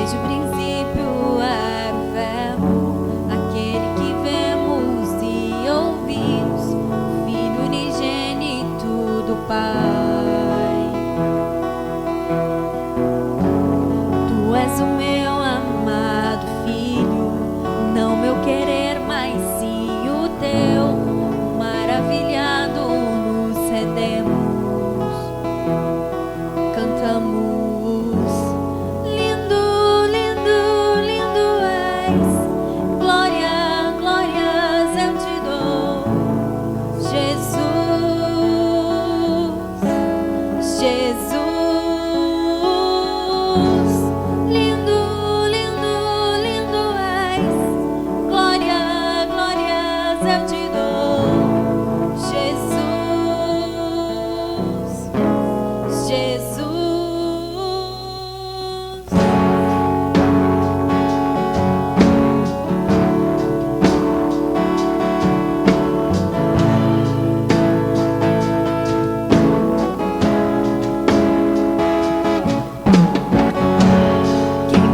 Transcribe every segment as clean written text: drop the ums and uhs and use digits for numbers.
Desde o princípio era o Verbo, aquele que vemos e ouvimos, o Filho unigênito do Pai. Tu és o meu amado Filho, não meu querer, mas sim o teu. Maravilhado nos rendemos, cantamos.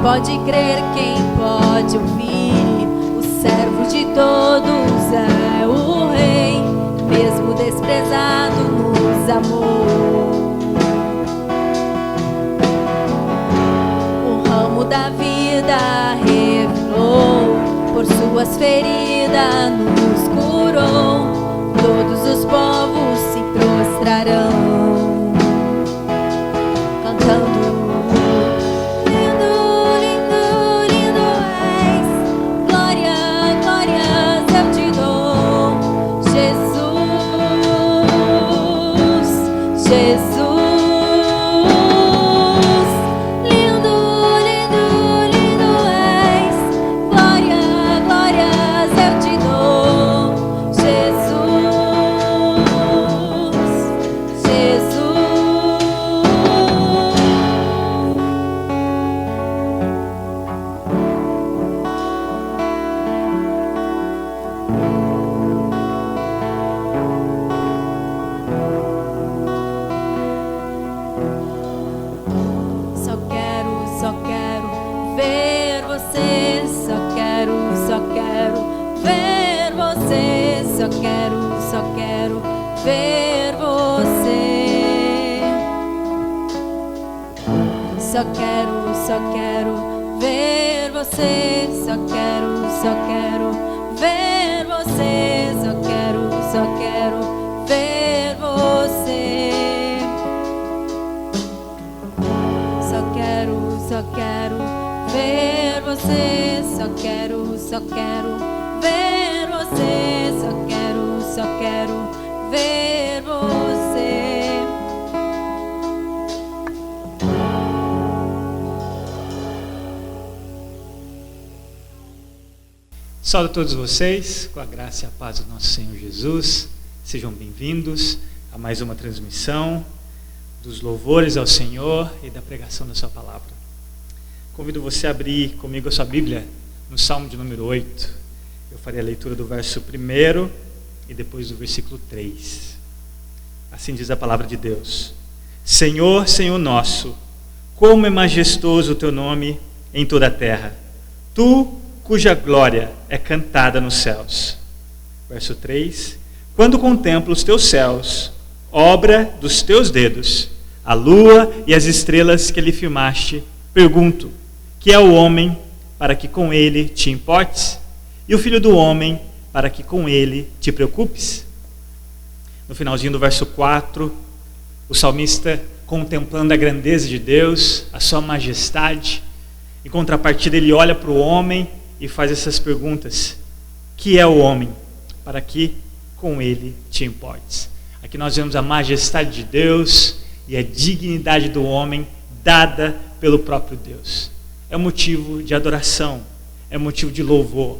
Pode crer, quem pode ouvir, o servo de todos é o Rei, mesmo desprezado nos amou. O ramo da vida revelou, por suas feridas nos curou, todos os povos se prostrarão, cantando. Só quero ver você, só quero ver você, só quero ver você. Só quero ver você, só quero ver você, só quero ver você. Saúdo a todos vocês, com a graça e a paz do nosso Senhor Jesus. Sejam bem-vindos a mais uma transmissão dos louvores ao Senhor e da pregação da sua palavra. Convido você a abrir comigo a sua Bíblia no Salmo de número 8. Eu farei a leitura do verso 1 e depois do versículo 3. Assim diz a palavra de Deus: Senhor, Senhor nosso, como é majestoso o teu nome em toda a terra. Tu, cuja glória é cantada nos céus. Verso 3: Quando contemplo os teus céus, obra dos teus dedos, a lua e as estrelas que lhe firmaste, pergunto: que é o homem para que com ele te importes? E o filho do homem para que com ele te preocupes? No finalzinho do verso 4, o salmista, contemplando a grandeza de Deus, a sua majestade, em contrapartida ele olha para o homem e faz essas perguntas: que é o homem para que com ele te importes? Aqui nós vemos a majestade de Deus e a dignidade do homem dada pelo próprio Deus. É motivo de adoração, é motivo de louvor.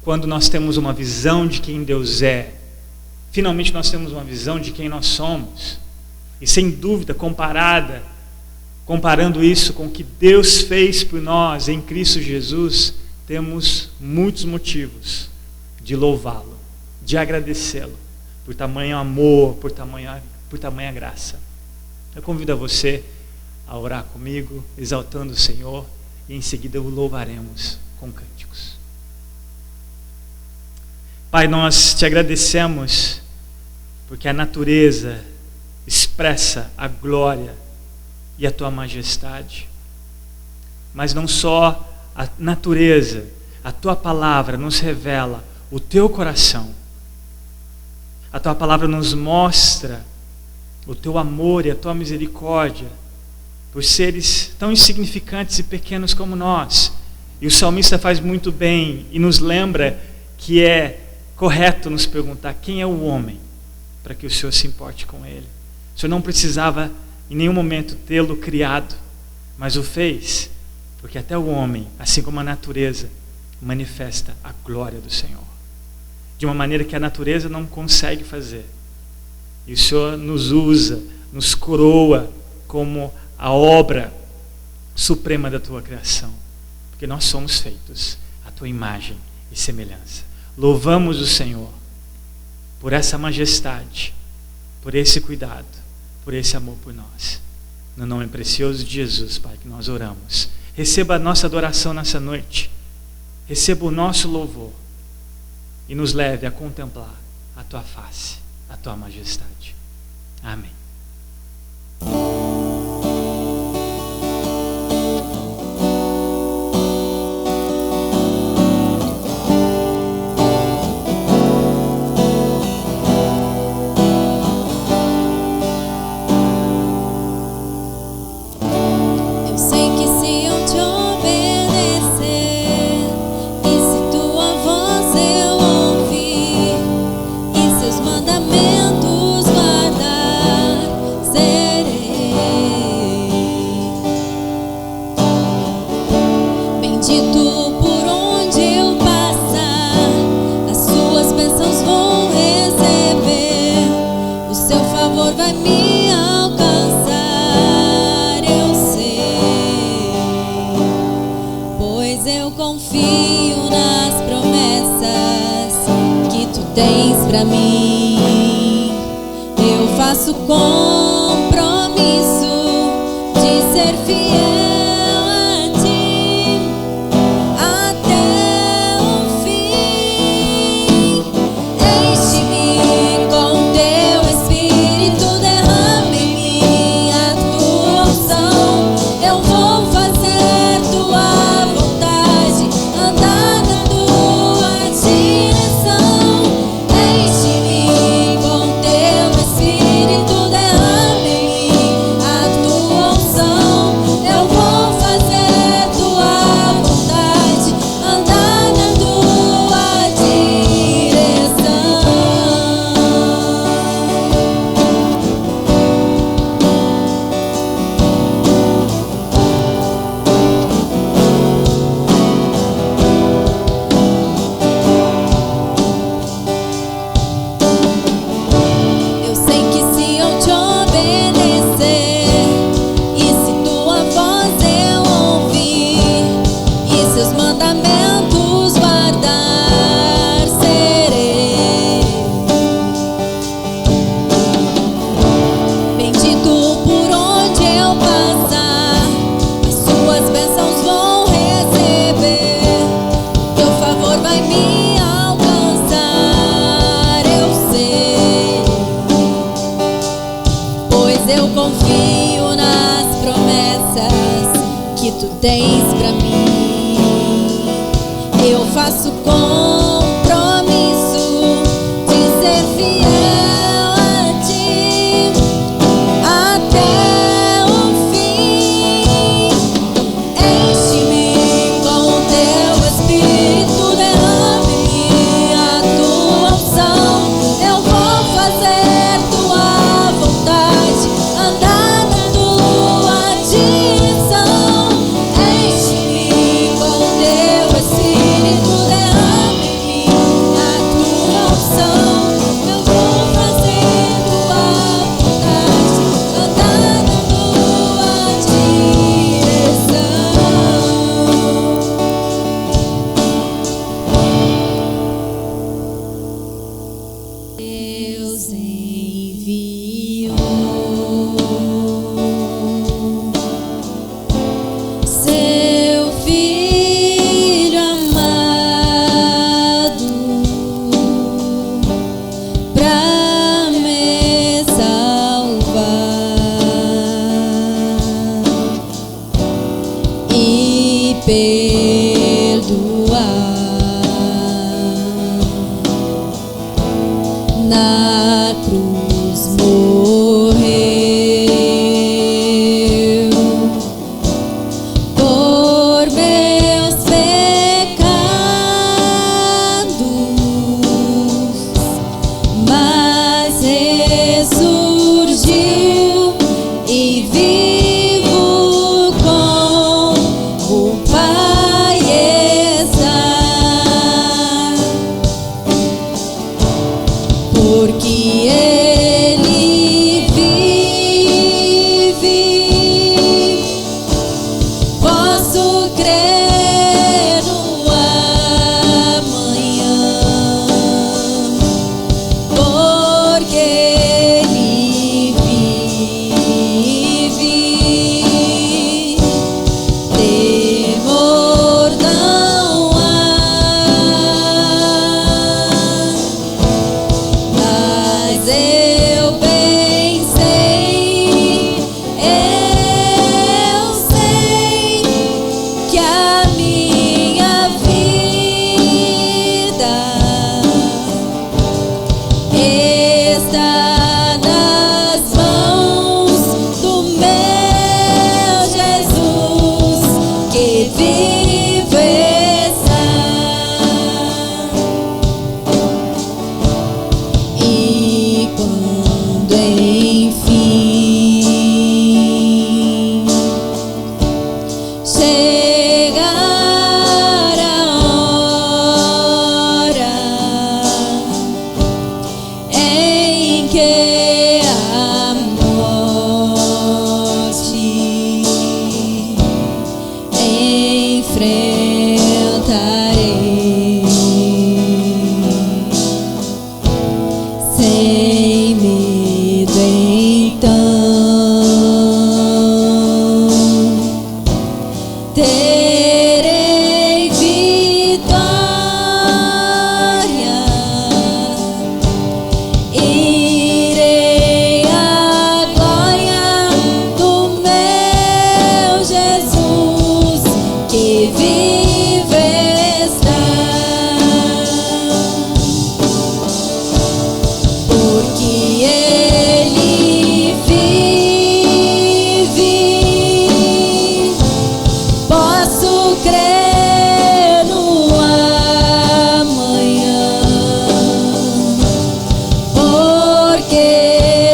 Quando nós temos uma visão de quem Deus é, finalmente nós temos uma visão de quem nós somos. E sem dúvida, comparando isso com o que Deus fez por nós em Cristo Jesus, temos muitos motivos de louvá-lo, de agradecê-lo, por tamanho amor, por tamanha graça. Eu convido a você a orar comigo, exaltando o Senhor e em seguida o louvaremos com cânticos. Pai, nós te agradecemos porque a natureza expressa a glória e a tua majestade. Mas não só a natureza, a tua palavra nos revela o teu coração. A tua palavra nos mostra o teu amor e a tua misericórdia por seres tão insignificantes e pequenos como nós. E o salmista faz muito bem e nos lembra que é correto nos perguntar quem é o homem para que o Senhor se importe com ele. O Senhor não precisava em nenhum momento tê-lo criado, mas o fez porque até o homem, assim como a natureza, manifesta a glória do Senhor de uma maneira que a natureza não consegue fazer. E o Senhor nos usa, nos coroa como a obra suprema da tua criação, porque nós somos feitos à tua imagem e semelhança. Louvamos o Senhor por essa majestade, por esse cuidado, por esse amor por nós. No nome precioso de Jesus, Pai, que nós oramos. Receba a nossa adoração nessa noite, receba o nosso louvor e nos leve a contemplar a tua face, a tua majestade. Amém. Pra mim, eu faço compromisso de ser fiel a ti até o fim. Enche-me com teu Espírito, derrama em mim a tua unção. Eu vou fazer tua vontade, andar na tua direção. Confio nas promessas que tu tens pra mim. Eu faço compromisso de ser fiel a ti até o fim. Enche-me com teu Espírito, derrama em mim a tua unção. Eu vou fazer tua vontade, andar na tua direção. Enche-me com teu Espírito, derrama em perdoar. Na cruz morreu por meus pecados, mas ressurgiu e vivo com o Pai está, porque Ele vive. Posso crer no amanhã, porque Ele vive. Temor não há, mas eu bem sei, eu sei que a minha vida está nas mãos do meu Jesus, que vive está. E quando enfim chegar a hora em que a morte enfrentarei, sem medo então terei vitória. Irei à glória do meu Jesus, que vive está, porque Ele vive. Posso crer no amanhã, porque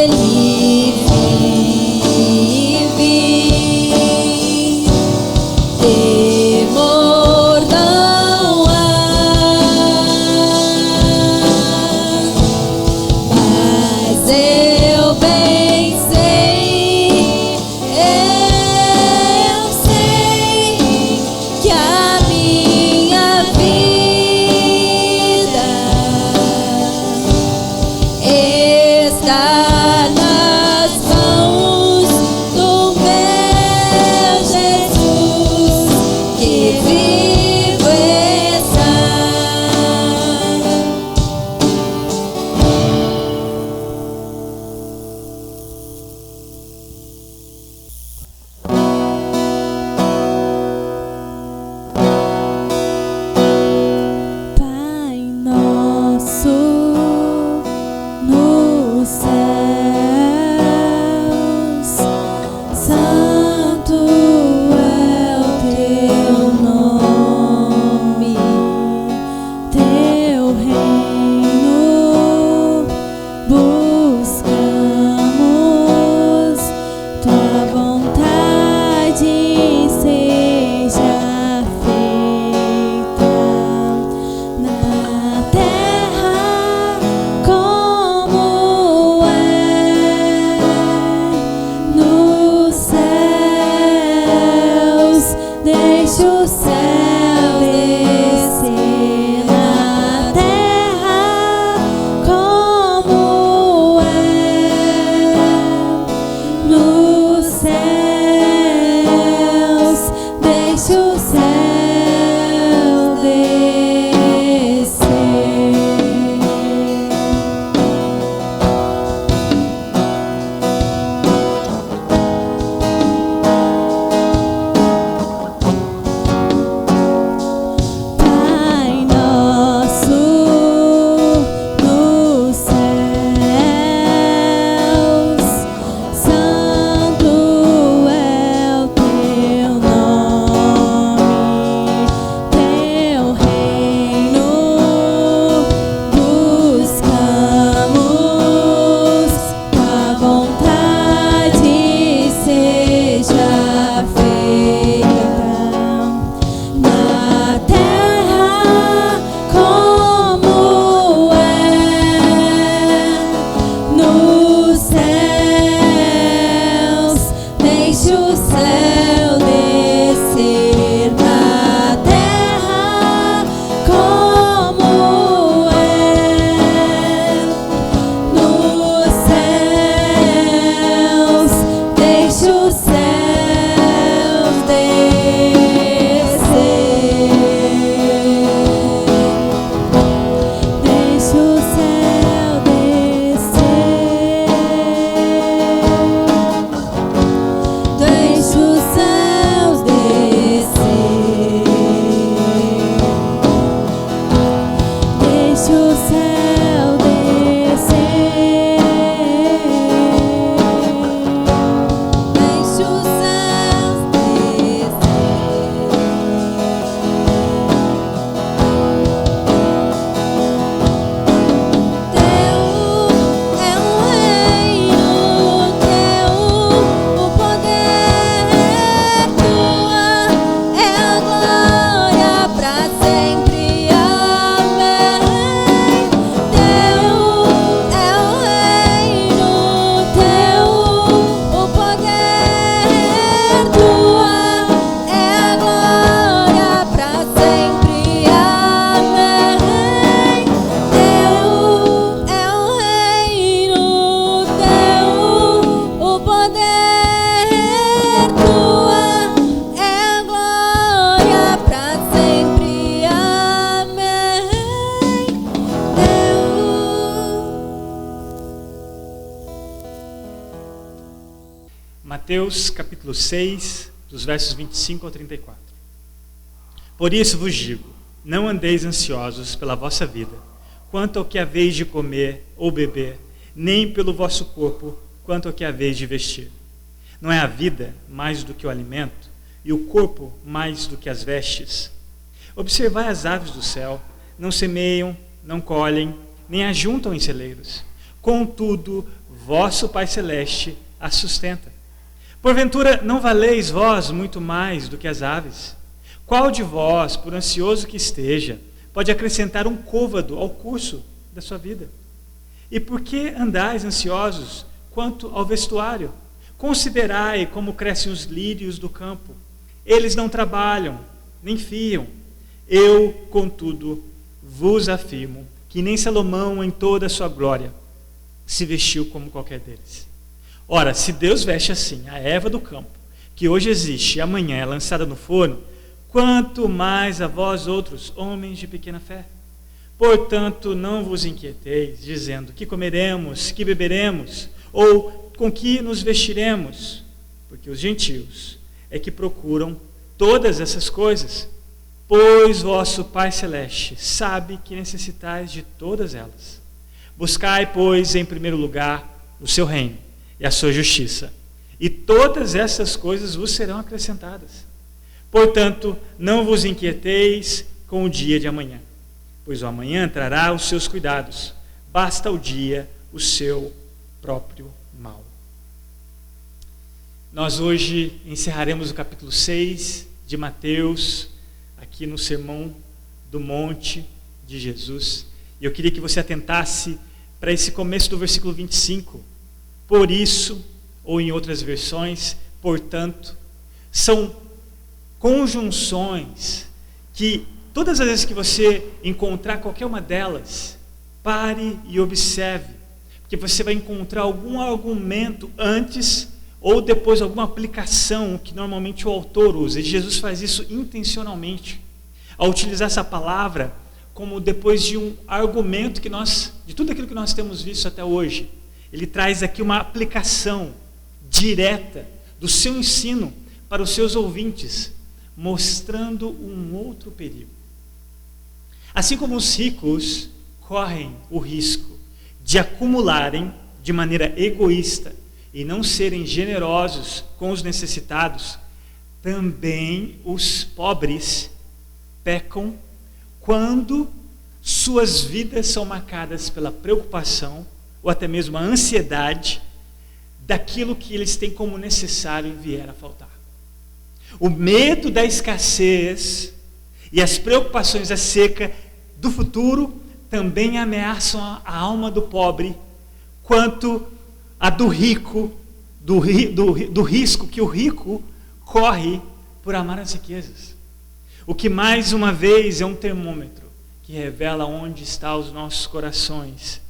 Ele vive. Temor não há, mas eu bem sei, eu sei que a minha vida está nas mãos do meu Jesus, que vivo está. Pai nosso nos céus, santo é o teu nome, teu reino buscamos, tua vontade seja feita na terra como é nos céus. Deixa o céu descer na terra como é nos céus. Deixa o céu descer. Mateus capítulo 6, dos versos 25 ao 34. Por isso vos digo, não andeis ansiosos pela vossa vida, quanto ao que haveis de comer ou beber, nem pelo vosso corpo, quanto ao que haveis de vestir. Não é a vida mais do que o alimento, e o corpo mais do que as vestes? Observai as aves do céu, não semeiam, não colhem, nem ajuntam em celeiros. Contudo, vosso Pai Celeste as sustenta. Porventura, não valeis vós muito mais do que as aves? Qual de vós, por ansioso que esteja, pode acrescentar um côvado ao curso da sua vida? E por que andais ansiosos quanto ao vestuário? Considerai como crescem os lírios do campo. Eles não trabalham, nem fiam. Eu, contudo, vos afirmo que nem Salomão, em toda a sua glória, se vestiu como qualquer deles. Ora, se Deus veste assim a erva do campo, que hoje existe e amanhã é lançada no forno, quanto mais a vós outros, homens de pequena fé. Portanto, não vos inquieteis, dizendo, que comeremos, que beberemos, ou com que nos vestiremos, porque os gentios é que procuram todas essas coisas, pois vosso Pai Celeste sabe que necessitais de todas elas. Buscai, pois, em primeiro lugar o seu reino e a sua justiça, e todas essas coisas vos serão acrescentadas. Portanto, não vos inquieteis com o dia de amanhã, pois o amanhã trará os seus cuidados. Basta ao dia o seu próprio mal. Nós hoje encerraremos o capítulo 6 de Mateus, aqui no Sermão do Monte de Jesus. E eu queria que você atentasse para esse começo do versículo 25. Por isso, ou em outras versões, portanto, são conjunções que todas as vezes que você encontrar qualquer uma delas, pare e observe, porque você vai encontrar algum argumento antes ou depois alguma aplicação que normalmente o autor usa. E Jesus faz isso intencionalmente, ao utilizar essa palavra como depois de um argumento de tudo aquilo que nós temos visto até hoje. Ele traz aqui uma aplicação direta do seu ensino para os seus ouvintes, mostrando um outro perigo. Assim como os ricos correm o risco de acumularem de maneira egoísta e não serem generosos com os necessitados, também os pobres pecam quando suas vidas são marcadas pela preocupação ou até mesmo a ansiedade daquilo que eles têm como necessário e vier a faltar. O medo da escassez e as preocupações acerca do futuro também ameaçam a alma do pobre, quanto a do rico, do risco que o rico corre por amar as riquezas. O que mais uma vez é um termômetro que revela onde estão os nossos corações,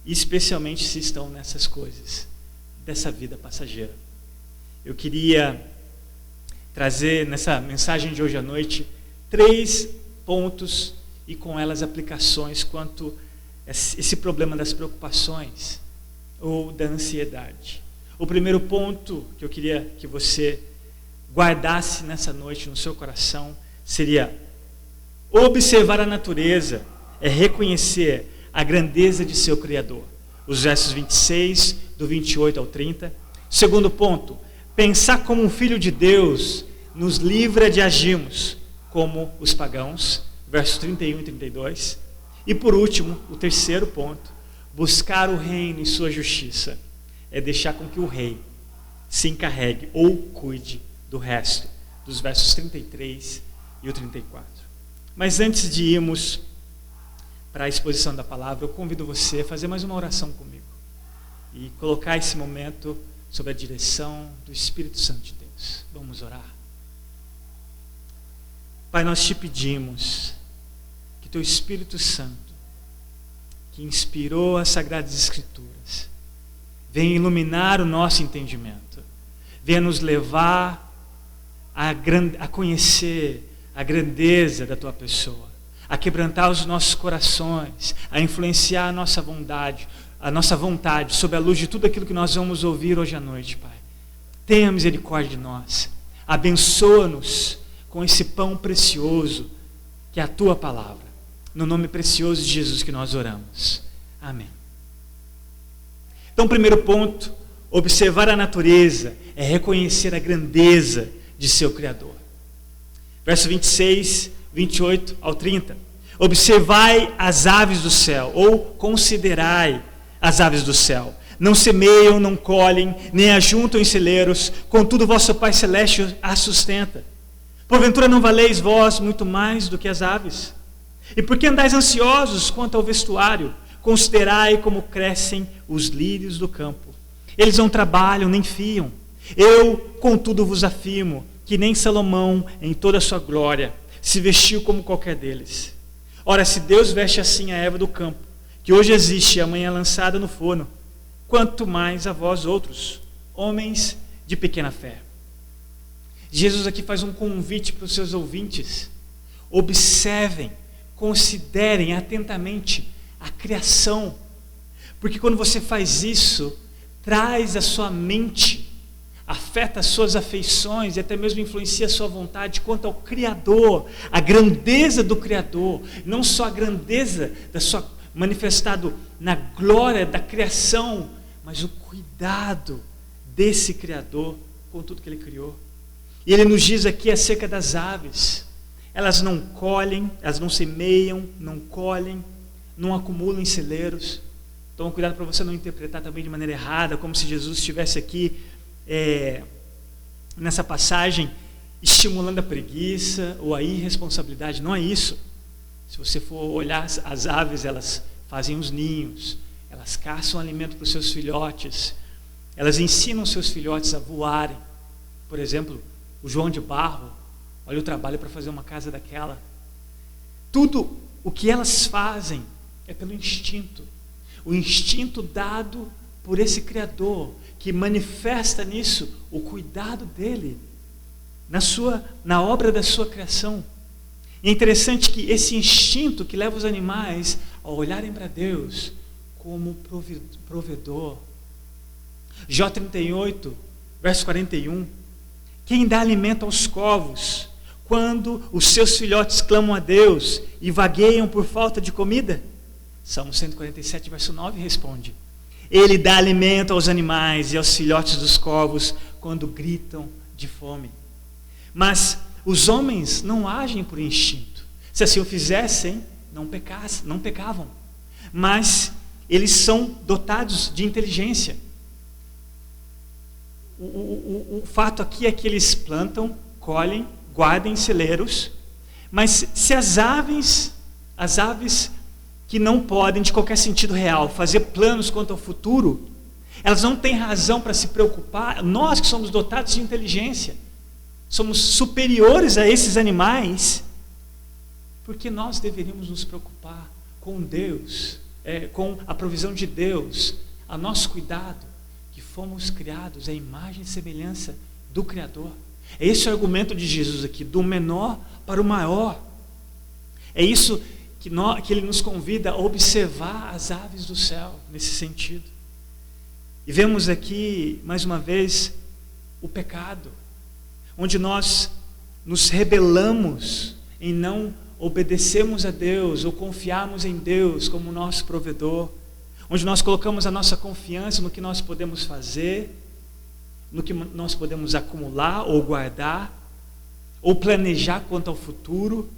especialmente se estão nessas coisas dessa vida passageira. Eu queria trazer nessa mensagem de hoje à noite 3 pontos e com elas aplicações quanto a esse problema das preocupações ou da ansiedade. O primeiro ponto que eu queria que você guardasse nessa noite no seu coração seria: observar a natureza é reconhecer a grandeza de seu Criador. Os versos 26, do 28 ao 30. Segundo ponto, pensar como um filho de Deus nos livra de agirmos como os pagãos, versos 31 e 32. E por último, o terceiro ponto, buscar o reino e sua justiça é deixar com que o rei se encarregue ou cuide do resto, dos versos 33 e o 34. Mas antes de irmos para a exposição da palavra, eu convido você a fazer mais uma oração comigo e colocar esse momento sob a direção do Espírito Santo de Deus. Vamos orar. Pai, nós te pedimos que teu Espírito Santo, que inspirou as Sagradas Escrituras, venha iluminar o nosso entendimento, venha nos levar a conhecer a grandeza da tua pessoa, a quebrantar os nossos corações, a influenciar a nossa vontade, sobre a luz de tudo aquilo que nós vamos ouvir hoje à noite, Pai. tenha misericórdia de nós, abençoa-nos com esse pão precioso que é a tua palavra. No nome precioso de Jesus que nós oramos. Amém. Então, primeiro ponto, observar a natureza é reconhecer a grandeza de seu Criador. Verso 26, 28 ao 30. Observai as aves do céu, ou considerai as aves do céu. Não semeiam, não colhem, nem ajuntam em celeiros, contudo vosso Pai Celeste as sustenta. Porventura não valeis vós muito mais do que as aves? E por que andais ansiosos quanto ao vestuário? Considerai como crescem os lírios do campo. Eles não trabalham, nem fiam. Eu, contudo, vos afirmo que nem Salomão, em toda a sua glória, se vestiu como qualquer deles. Ora, se Deus veste assim a erva do campo, que hoje existe e amanhã é lançada no forno, quanto mais a vós outros, homens de pequena fé. Jesus aqui faz um convite para os seus ouvintes. Observem, considerem atentamente a criação, porque quando você faz isso, traz a sua mente, afeta as suas afeições e até mesmo influencia a sua vontade quanto ao Criador, a grandeza do Criador, não só a grandeza da sua manifestado na glória da criação, mas o cuidado desse Criador com tudo que Ele criou. E Ele nos diz aqui acerca das aves. Elas não colhem, elas não semeiam, não colhem, não acumulam em celeiros. Toma cuidado para você não interpretar também de maneira errada, como se Jesus estivesse aqui nessa passagem estimulando a preguiça ou a irresponsabilidade. Não é isso. Se você for olhar as aves, elas fazem os ninhos, elas caçam alimento para os seus filhotes, elas ensinam seus filhotes a voarem. Por exemplo, o João de Barro, olha o trabalho para fazer uma casa daquela. Tudo o que elas fazem é pelo instinto. O instinto dado por esse Criador, que manifesta nisso o cuidado dele, na obra da sua criação. E é interessante que esse instinto que leva os animais a olharem para Deus como provedor. Jó 38, verso 41. Quem dá alimento aos corvos, quando os seus filhotes clamam a Deus e vagueiam por falta de comida? Salmo 147, verso 9 responde: Ele dá alimento aos animais e aos filhotes dos corvos quando gritam de fome. Mas os homens não agem por instinto. Se assim o fizessem, não pecavam. Mas eles são dotados de inteligência. O fato aqui é que eles plantam, colhem, guardam em celeiros. Mas se as aves que não podem, de qualquer sentido real, fazer planos quanto ao futuro, elas não têm razão para se preocupar. Nós que somos dotados de inteligência, somos superiores a esses animais, porque nós deveríamos nos preocupar com Deus, com a provisão de Deus, a nosso cuidado, que fomos criados à imagem e semelhança do Criador. É esse o argumento de Jesus aqui, do menor para o maior. É isso que Ele nos convida a observar as aves do céu, nesse sentido. E vemos aqui, mais uma vez, o pecado, onde nós nos rebelamos em não obedecermos a Deus ou confiarmos em Deus como nosso provedor, onde nós colocamos a nossa confiança no que nós podemos fazer, no que nós podemos acumular ou guardar, ou planejar quanto ao futuro.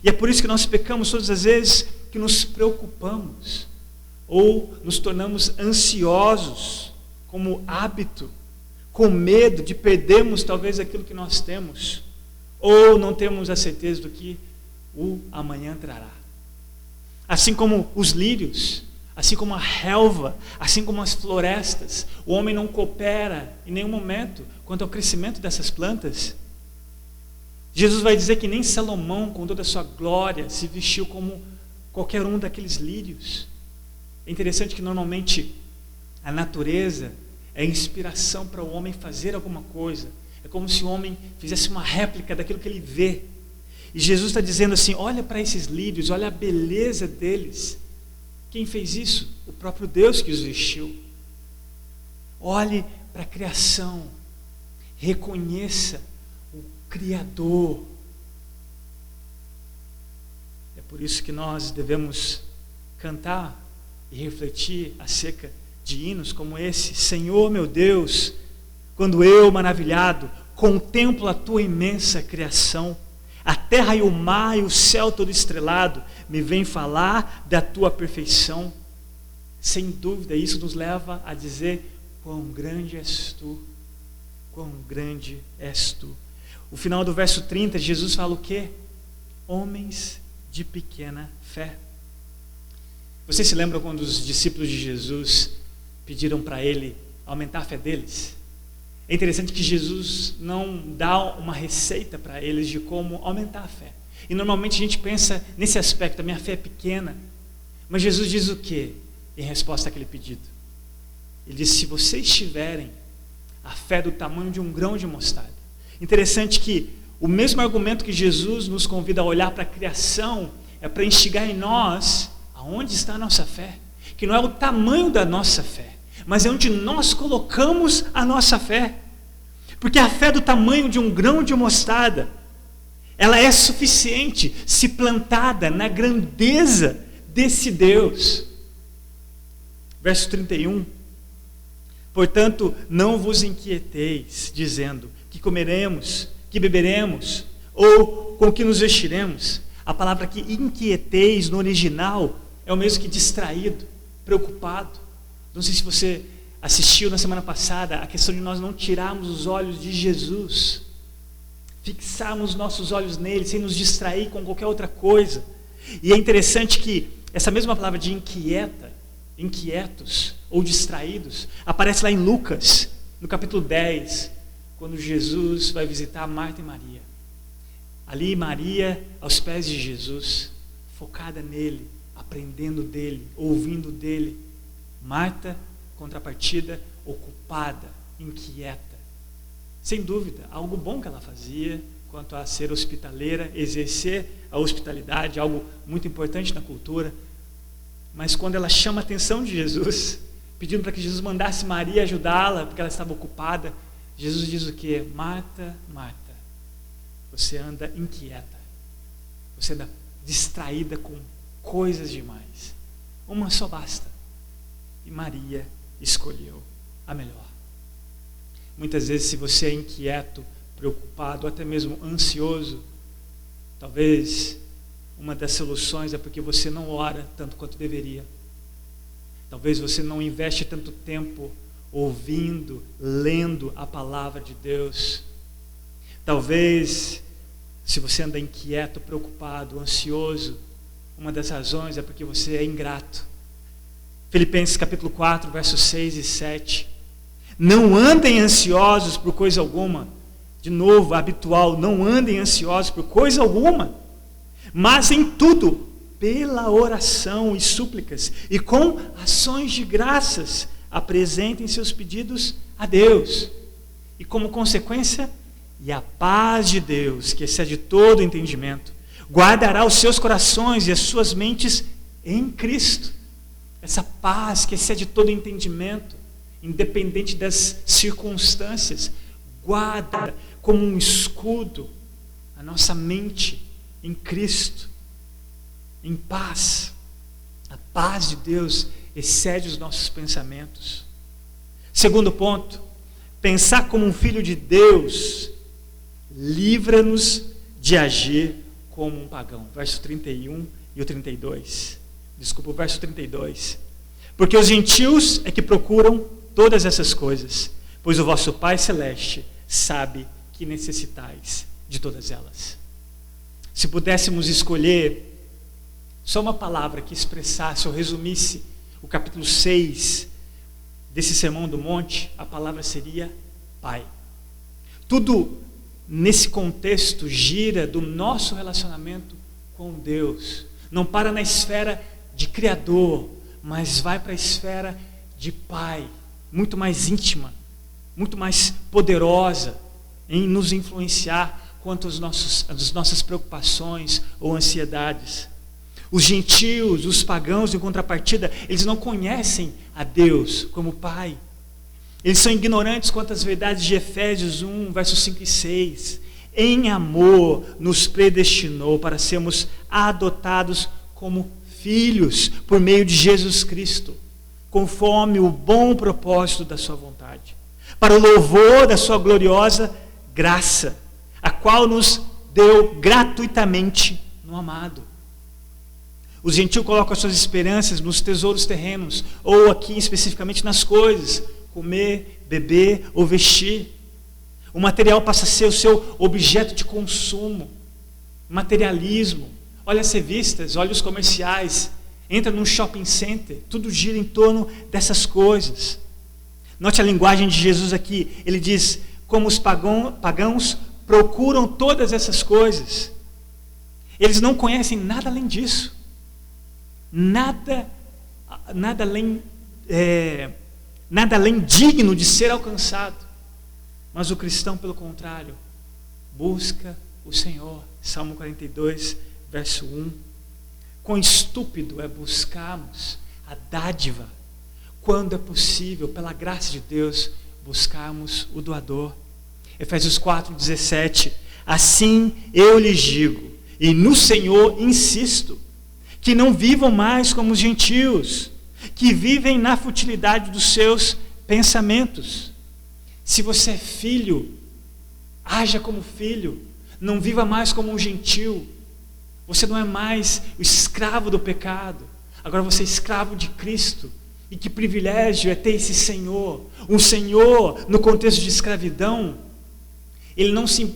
E é por isso que nós pecamos todas as vezes que nos preocupamos ou nos tornamos ansiosos como hábito, com medo de perdermos talvez aquilo que nós temos, ou não temos a certeza do que o amanhã trará. Assim como os lírios, assim como a relva, assim como as florestas, o homem não coopera em nenhum momento quanto ao crescimento dessas plantas. Jesus vai dizer que nem Salomão, com toda a sua glória, se vestiu como qualquer um daqueles lírios. É interessante que normalmente a natureza é inspiração para o homem fazer alguma coisa. É como se o homem fizesse uma réplica daquilo que ele vê. E Jesus está dizendo assim: olha para esses lírios, olha a beleza deles. Quem fez isso? O próprio Deus que os vestiu. Olhe para a criação, Reconheça o Criador. É por isso que nós devemos cantar e refletir acerca de hinos como esse: Senhor meu Deus, quando eu, maravilhado, contemplo a tua imensa criação, a terra e o mar e o céu todo estrelado, me vem falar da tua perfeição. Sem dúvida, isso nos leva a dizer: quão grande és tu, quão grande és tu. O final do verso 30, Jesus fala o quê? Homens de pequena fé. Vocês se lembram quando os discípulos de Jesus pediram para ele aumentar a fé deles? É interessante que Jesus não dá uma receita para eles de como aumentar a fé. E normalmente a gente pensa nesse aspecto: a minha fé é pequena. Mas Jesus diz o quê em resposta àquele pedido? Ele diz: se vocês tiverem a fé do tamanho de um grão de mostarda. Interessante que o mesmo argumento que Jesus nos convida a olhar para a criação é para instigar em nós aonde está a nossa fé. Que não é o tamanho da nossa fé, mas é onde nós colocamos a nossa fé. Porque a fé do tamanho de um grão de mostarda, ela é suficiente se plantada na grandeza desse Deus. Verso 31. Portanto, não vos inquieteis, dizendo: que comeremos, que beberemos, ou com que nos vestiremos. A palavra que inquieteis no original é o mesmo que distraído, preocupado. Não sei se você assistiu na semana passada a questão de nós não tirarmos os olhos de Jesus, fixarmos nossos olhos nele, sem nos distrair com qualquer outra coisa. E é interessante que essa mesma palavra de inquietos ou distraídos, aparece lá em Lucas, no capítulo 10, quando Jesus vai visitar Marta e Maria. Ali Maria aos pés de Jesus, focada nele, aprendendo dele, ouvindo dele. Marta, contrapartida, ocupada, inquieta. Sem dúvida, algo bom que ela fazia quanto a ser hospitaleira, exercer a hospitalidade, algo muito importante na cultura. Mas quando ela chama a atenção de Jesus, pedindo para que Jesus mandasse Maria ajudá-la, porque ela estava ocupada, Jesus diz o quê? Marta, Marta, você anda inquieta, você anda distraída com coisas demais. Uma só basta. E Maria escolheu a melhor. Muitas vezes, se você é inquieto, preocupado, ou até mesmo ansioso, talvez uma das soluções é porque você não ora tanto quanto deveria. Talvez você não investe tanto tempo ouvindo, lendo a palavra de Deus. Talvez, se você anda inquieto, preocupado, ansioso, uma das razões é porque você é ingrato. Filipenses capítulo 4, versos 6 e 7. Não andem ansiosos por coisa alguma. De novo, habitual, não andem ansiosos por coisa alguma, mas em tudo, pela oração e súplicas, e com ações de graças, apresentem seus pedidos a Deus. E como consequência, e a paz de Deus, que excede todo entendimento, guardará os seus corações e as suas mentes em Cristo. Essa paz que excede todo entendimento, independente das circunstâncias, guarda como um escudo a nossa mente em Cristo, em paz. A paz de Deus excede os nossos pensamentos. Segundo ponto, pensar como um filho de Deus livra-nos de agir como um pagão. Verso 31 e o 32. Desculpa, o verso 32. Porque os gentios é que procuram todas essas coisas, pois o vosso Pai Celeste sabe que necessitais de todas elas. Se pudéssemos escolher só uma palavra que expressasse ou resumisse o capítulo 6 desse Sermão do Monte, a palavra seria Pai. Tudo nesse contexto gira do nosso relacionamento com Deus. Não para na esfera de Criador, mas vai para a esfera de Pai, muito mais íntima, muito mais poderosa em nos influenciar quanto às nossas preocupações ou ansiedades. Os gentios, os pagãos, em contrapartida, eles não conhecem a Deus como Pai. Eles são ignorantes quanto às verdades de Efésios 1, versos 5 e 6. Em amor nos predestinou para sermos adotados como filhos por meio de Jesus Cristo, conforme o bom propósito da sua vontade, para o louvor da sua gloriosa graça, a qual nos deu gratuitamente no amado. Os gentios colocam as suas esperanças nos tesouros terrenos, ou aqui especificamente nas coisas, comer, beber ou vestir. O material passa a ser o seu objeto de consumo, materialismo. Olha as revistas, olha os comerciais, entra num shopping center, tudo gira em torno dessas coisas. Note a linguagem de Jesus aqui, ele diz, como os pagãos procuram todas essas coisas. Eles não conhecem nada além disso. Nada além digno de ser alcançado. Mas o cristão, pelo contrário, busca o Senhor. Salmo 42, verso 1. Quão estúpido é buscarmos a dádiva, quando é possível, pela graça de Deus, buscarmos o doador. Efésios 4, 17. Assim eu lhes digo, e no Senhor insisto, que não vivam mais como os gentios, que vivem na futilidade dos seus pensamentos. Se você é filho, haja como filho, não viva mais como um gentio. Você não é mais o escravo do pecado, agora você é escravo de Cristo. E que privilégio é ter esse Senhor. Um Senhor, no contexto de escravidão,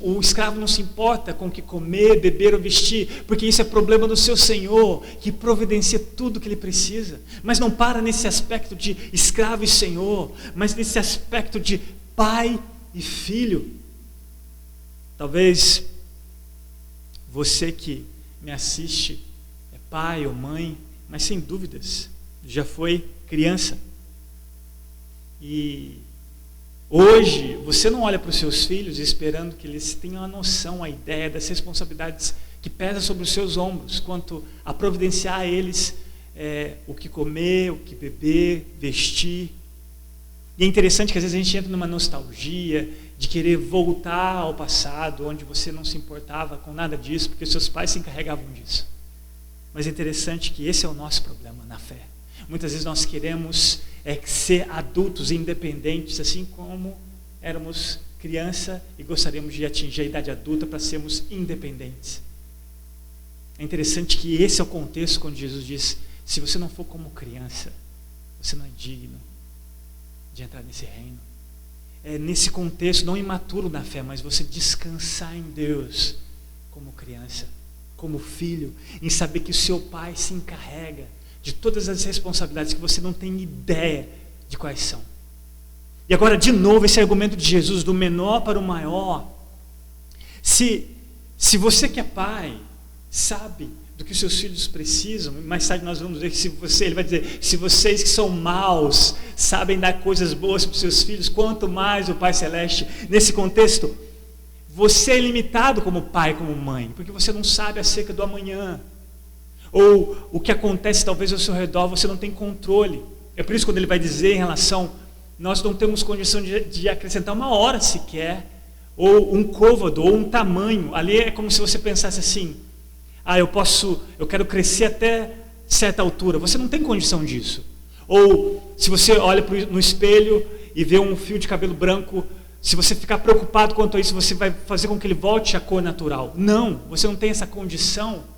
o escravo não se importa com o que comer, beber ou vestir, porque isso é problema do seu Senhor, que providencia tudo o que ele precisa. Mas não para nesse aspecto de escravo e Senhor, mas nesse aspecto de pai e filho. Talvez você que me assiste é pai ou mãe, mas sem dúvidas já foi criança. E hoje você não olha para os seus filhos esperando que eles tenham a noção, a ideia das responsabilidades que pesam sobre os seus ombros, quanto a providenciar a eles o que comer, o que beber, vestir. E é interessante que às vezes a gente entra numa nostalgia de querer voltar ao passado, onde você não se importava com nada disso, porque seus pais se encarregavam disso. Mas é interessante que esse é o nosso problema na fé. Muitas vezes nós queremos ser adultos independentes, assim como éramos criança e gostaríamos de atingir a idade adulta para sermos independentes. É interessante que esse é o contexto quando Jesus diz, se você não for como criança, você não é digno de entrar nesse reino. É nesse contexto, não imaturo na fé, mas você descansar em Deus como criança, como filho, em saber que o seu pai se encarrega de todas as responsabilidades que você não tem ideia de quais são. E agora, de novo, esse argumento de Jesus, do menor para o maior. Se você que é pai, sabe do que os seus filhos precisam, mais tarde nós vamos ver que ele vai dizer, se vocês que são maus sabem dar coisas boas para os seus filhos, quanto mais o Pai Celeste. Nesse contexto, você é limitado como pai, como mãe, porque você não sabe acerca do amanhã, ou o que acontece talvez ao seu redor, você não tem controle. É por isso quando ele vai dizer em relação, nós não temos condição de acrescentar uma hora sequer, ou um côvado, ou um tamanho. Ali é como se você pensasse assim, eu quero crescer até certa altura. Você não tem condição disso. Ou se você olha no espelho e vê um fio de cabelo branco, se você ficar preocupado quanto a isso, você vai fazer com que ele volte à cor natural. Não, você não tem essa condição.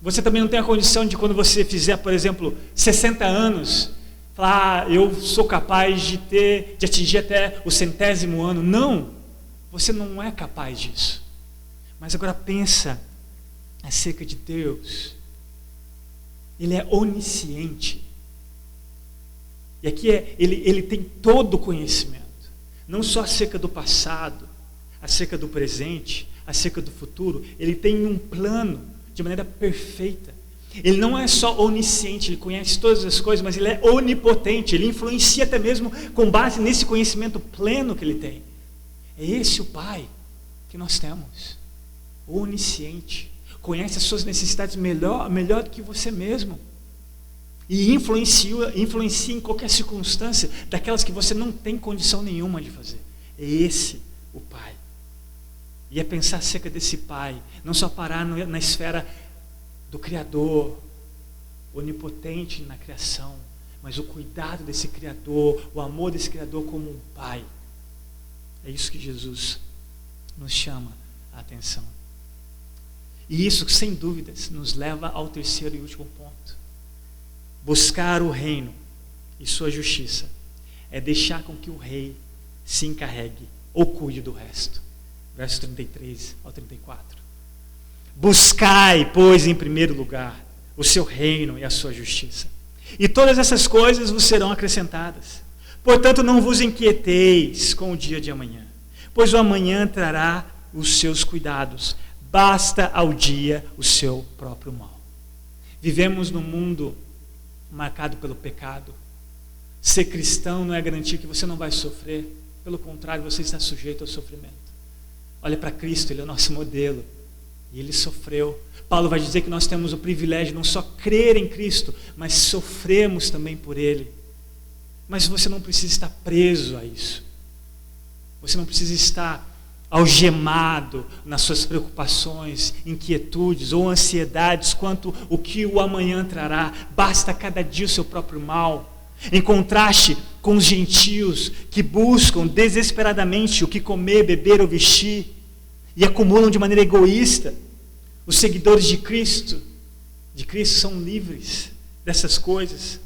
Você também não tem a condição de, quando você fizer, por exemplo, 60 anos, falar, eu sou capaz de atingir até o 100º ano. Não, você não é capaz disso. Mas agora pensa acerca de Deus. Ele é onisciente. E aqui ele tem todo o conhecimento. Não só acerca do passado, acerca do presente, acerca do futuro. Ele tem um plano de maneira perfeita. Ele não é só onisciente, ele conhece todas as coisas, mas ele é onipotente, ele influencia até mesmo com base nesse conhecimento pleno que ele tem. É esse o Pai que nós temos, onisciente, conhece as suas necessidades melhor do que você mesmo. E influencia em qualquer circunstância, daquelas que você não tem condição nenhuma de fazer. É esse o Pai. E é pensar acerca desse Pai, não só parar na esfera do Criador, onipotente na criação, mas o cuidado desse Criador, o amor desse Criador como um Pai. É isso que Jesus nos chama a atenção. E isso, sem dúvidas, nos leva ao terceiro e último ponto. Buscar o reino e sua justiça é deixar com que o rei se encarregue ou cuide do resto. Versos 33 ao 34. Buscai, pois, em primeiro lugar o seu reino e a sua justiça, e todas essas coisas vos serão acrescentadas. Portanto, não vos inquieteis com o dia de amanhã, pois o amanhã trará os seus cuidados. Basta ao dia o seu próprio mal. Vivemos num mundo marcado pelo pecado. Ser cristão não é garantir que você não vai sofrer. Pelo contrário, você está sujeito ao sofrimento. Olha para Cristo, Ele é o nosso modelo. E Ele sofreu. Paulo vai dizer que nós temos o privilégio de não só crer em Cristo, mas sofremos também por Ele. Mas você não precisa estar preso a isso. Você não precisa estar algemado nas suas preocupações, inquietudes ou ansiedades quanto o que o amanhã trará. Basta cada dia o seu próprio mal. Em contraste com os gentios que buscam desesperadamente o que comer, beber ou vestir e acumulam de maneira egoísta, os seguidores de Cristo são livres dessas coisas,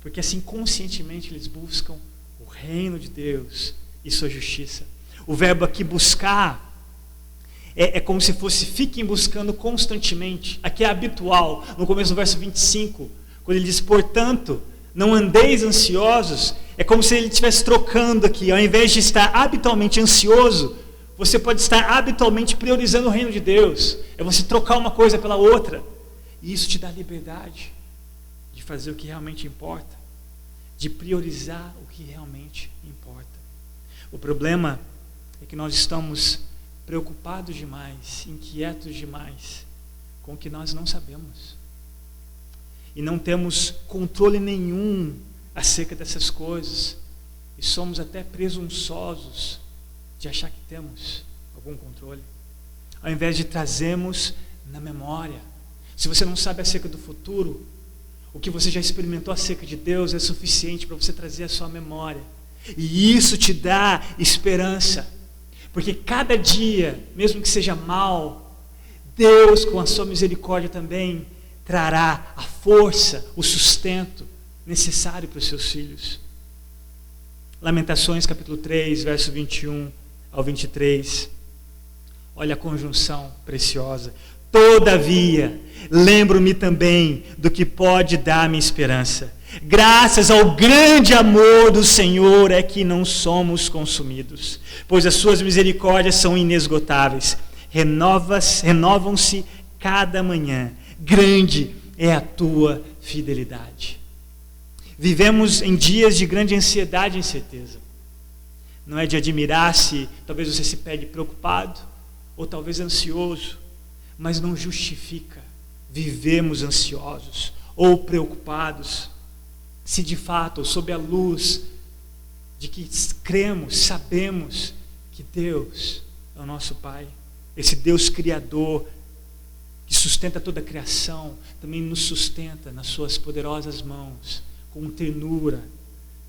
porque assim conscientemente eles buscam o reino de Deus e sua justiça. O verbo aqui buscar é como se fosse fiquem buscando constantemente. Aqui é habitual, no começo do verso 25, quando ele diz, portanto, não andeis ansiosos, é como se ele estivesse trocando aqui. Ao invés de estar habitualmente ansioso, você pode estar habitualmente priorizando o reino de Deus. É você trocar uma coisa pela outra. E isso te dá liberdade de fazer o que realmente importa, de priorizar o que realmente importa. O problema é que nós estamos preocupados demais, inquietos demais com o que nós não sabemos. E não temos controle nenhum acerca dessas coisas. E somos até presunçosos de achar que temos algum controle. Ao invés de trazermos na memória. Se você não sabe acerca do futuro, o que você já experimentou acerca de Deus é suficiente para você trazer a sua memória. E isso te dá esperança. Porque cada dia, mesmo que seja mal, Deus, com a sua misericórdia também, trará a força, o sustento necessário para os seus filhos. Lamentações capítulo 3, verso 21 ao 23. Olha a conjunção preciosa. Todavia, lembro-me também do que pode dar-me esperança. Graças ao grande amor do Senhor é que não somos consumidos, pois as suas misericórdias são inesgotáveis. Renovam-se cada manhã. Grande é a tua fidelidade. Vivemos em dias de grande ansiedade e incerteza. Não é de admirar se talvez você se pegue preocupado ou talvez ansioso, mas não justifica vivemos ansiosos ou preocupados se de fato, sob a luz de que cremos, sabemos que Deus é o nosso Pai, esse Deus Criador que sustenta toda a criação, também nos sustenta nas suas poderosas mãos, com ternura,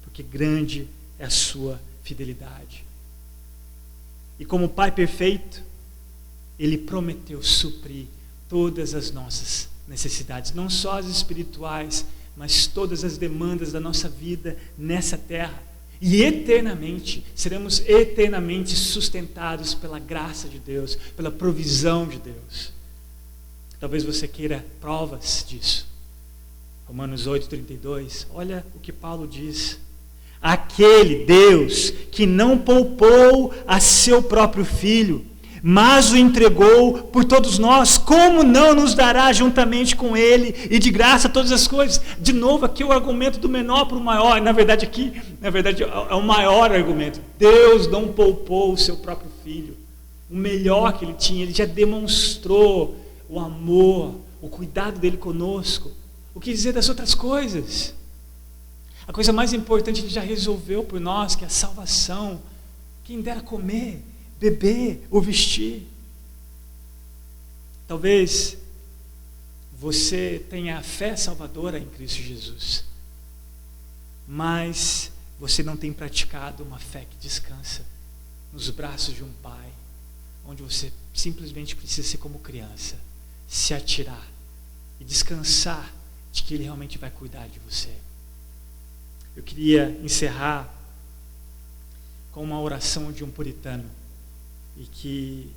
porque grande é a sua fidelidade. E como Pai perfeito, Ele prometeu suprir todas as nossas necessidades, não só as espirituais, mas todas as demandas da nossa vida nessa terra. E eternamente, seremos eternamente sustentados pela graça de Deus, pela provisão de Deus. Talvez você queira provas disso. Romanos 8:32, olha o que Paulo diz. Aquele Deus que não poupou a seu próprio Filho, mas o entregou por todos nós, como não nos dará juntamente com Ele e de graça todas as coisas? De novo, aqui o argumento do menor para o maior. Na verdade é o maior argumento. Deus não poupou o seu próprio Filho. O melhor que Ele tinha, Ele já demonstrou o amor, o cuidado dele conosco, O que dizer das outras coisas? A coisa mais importante Ele já resolveu por nós, que é a salvação. Quem dera comer, beber ou vestir. Talvez você tenha a fé salvadora em Cristo Jesus, mas você não tem praticado uma fé que descansa nos braços de um Pai, onde você simplesmente precisa ser como criança, se atirar e descansar de que Ele realmente vai cuidar de você. Eu queria encerrar com uma oração de um puritano, e que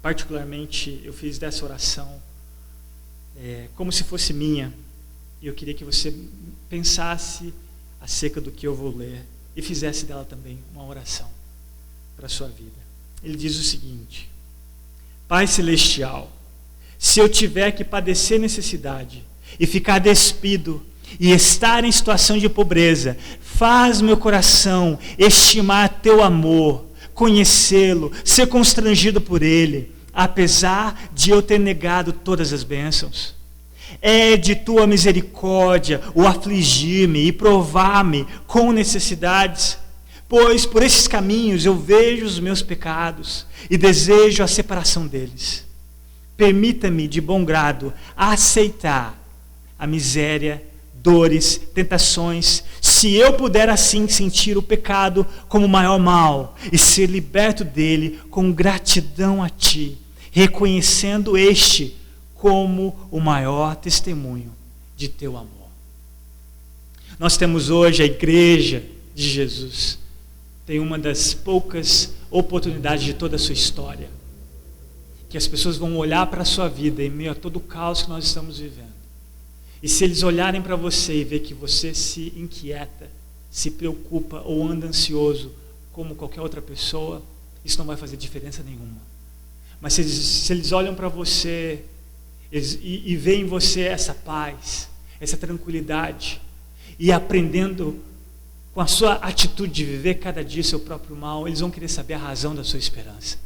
particularmente eu fiz dessa oração como se fosse minha, e eu queria que você pensasse acerca do que eu vou ler e fizesse dela também uma oração para a sua vida. Ele diz o seguinte: Pai Celestial, se eu tiver que padecer necessidade e ficar despido e estar em situação de pobreza, faz meu coração estimar teu amor, conhecê-lo, ser constrangido por ele, apesar de eu ter negado todas as bênçãos. É de tua misericórdia o afligir-me e provar-me com necessidades, pois por esses caminhos eu vejo os meus pecados e desejo a separação deles. Permita-me de bom grado aceitar a miséria, dores, tentações, se eu puder assim sentir o pecado como o maior mal e ser liberto dele com gratidão a ti, reconhecendo este como o maior testemunho de teu amor. Nós temos hoje a igreja de Jesus, tem uma das poucas oportunidades de toda a sua história, que as pessoas vão olhar para a sua vida em meio a todo o caos que nós estamos vivendo. E se eles olharem para você e ver que você se inquieta, se preocupa ou anda ansioso como qualquer outra pessoa, isso não vai fazer diferença nenhuma. Mas se eles olham para você e veem em você essa paz, essa tranquilidade, e aprendendo com a sua atitude de viver cada dia seu próprio mal, eles vão querer saber a razão da sua esperança.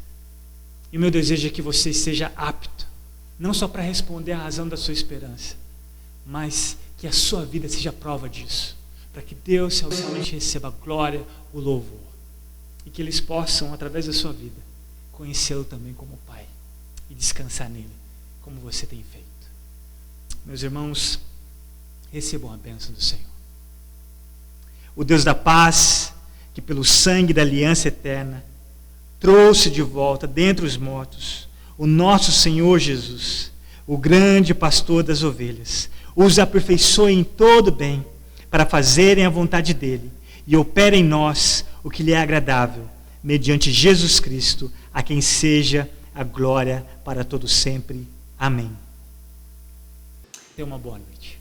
E o meu desejo é que você esteja apto, não só para responder a razão da sua esperança, mas que a sua vida seja prova disso, para que Deus realmente receba a glória, o louvor, e que eles possam, através da sua vida, conhecê-lo também como Pai e descansar nele, como você tem feito. Meus irmãos, recebam a bênção do Senhor. O Deus da paz, que pelo sangue da aliança eterna trouxe de volta dentre os mortos o nosso Senhor Jesus, o grande pastor das ovelhas, os aperfeiçoe em todo bem, para fazerem a vontade dele, e opere em nós o que lhe é agradável, mediante Jesus Cristo, a quem seja a glória para todo sempre. Amém. Tenha uma boa noite.